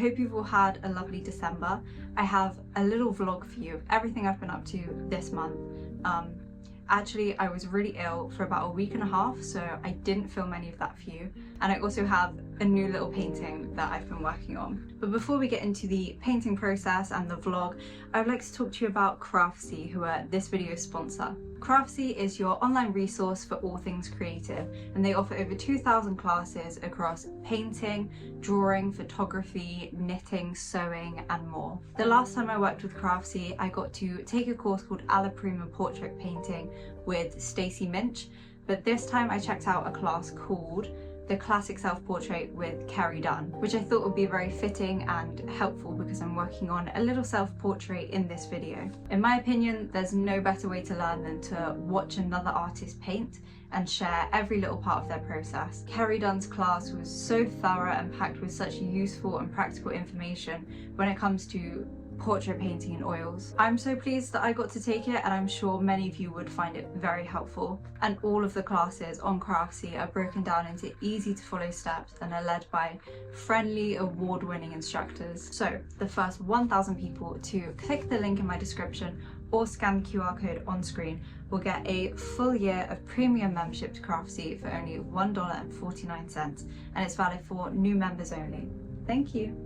hope you've all had a lovely December. I have a little vlog for you of everything I've been up to this month. Actually, I was really ill for about a week and a half, so I didn't film any of that for you. And I also have a new little painting that I've been working on. But before we get into the painting process and the vlog, I would like to talk to you about Craftsy, who are this video's sponsor. Craftsy is your online resource for all things creative, and they offer over 2,000 classes across painting, drawing, photography, knitting, sewing, and more. The last time I worked with Craftsy, I got to take a course called Alla Prima Portrait Painting with Stacey Minch, but this time I checked out a class called The Classic Self-Portrait with Kerry Dunn, which I thought would be very fitting and helpful because I'm working on a little self-portrait in this video. In my opinion, there's no better way to learn than to watch another artist paint and share every little part of their process. Kerry Dunn's class was so thorough and packed with such useful and practical information when it comes to portrait painting in oils. I'm so pleased that I got to take it, and I'm sure many of you would find it very helpful. And all of the classes on Craftsy are broken down into easy to follow steps and are led by friendly, award-winning instructors. So the first 1,000 people to click the link in my description or scan the QR code on screen will get a full year of premium membership to Craftsy for only $1.49, and it's valid for new members only. Thank you.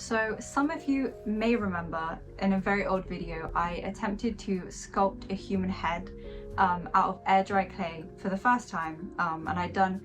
So some of you may remember in a very old video I attempted to sculpt a human head out of air dry clay for the first time, and I'd done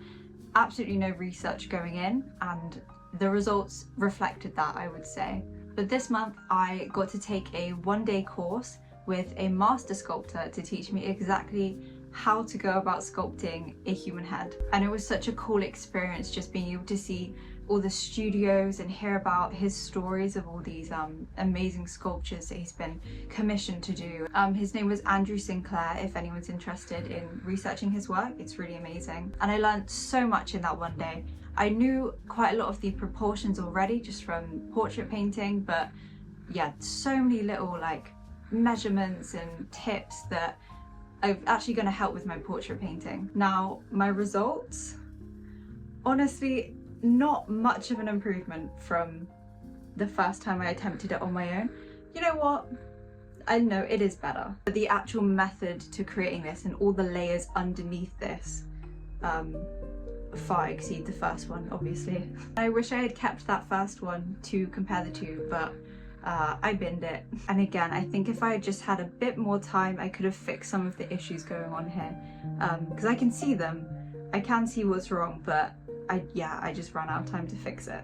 absolutely no research going in, and the results reflected that, I would say. But this month I got to take a one-day course with a master sculptor to teach me exactly how to go about sculpting a human head. And it was such a cool experience just being able to see all the studios and hear about his stories of all these amazing sculptures that he's been commissioned to do. His name was Andrew Sinclair, if anyone's interested in researching his work. It's really amazing. And I learned so much in that one day. I knew quite a lot of the proportions already just from portrait painting, but yeah, so many little like measurements and tips that are actually going to help with my portrait painting. Now, my results, honestly, not much of an improvement from the first time I attempted it on my own. You know what? I know it is better, but the actual method to creating this and all the layers underneath this far exceed the first one, obviously. I wish I had kept that first one to compare the two, but I binned it. And again, I think if I had just had a bit more time, I could have fixed some of the issues going on here, because I can see them. I can see what's wrong, but I just ran out of time to fix it.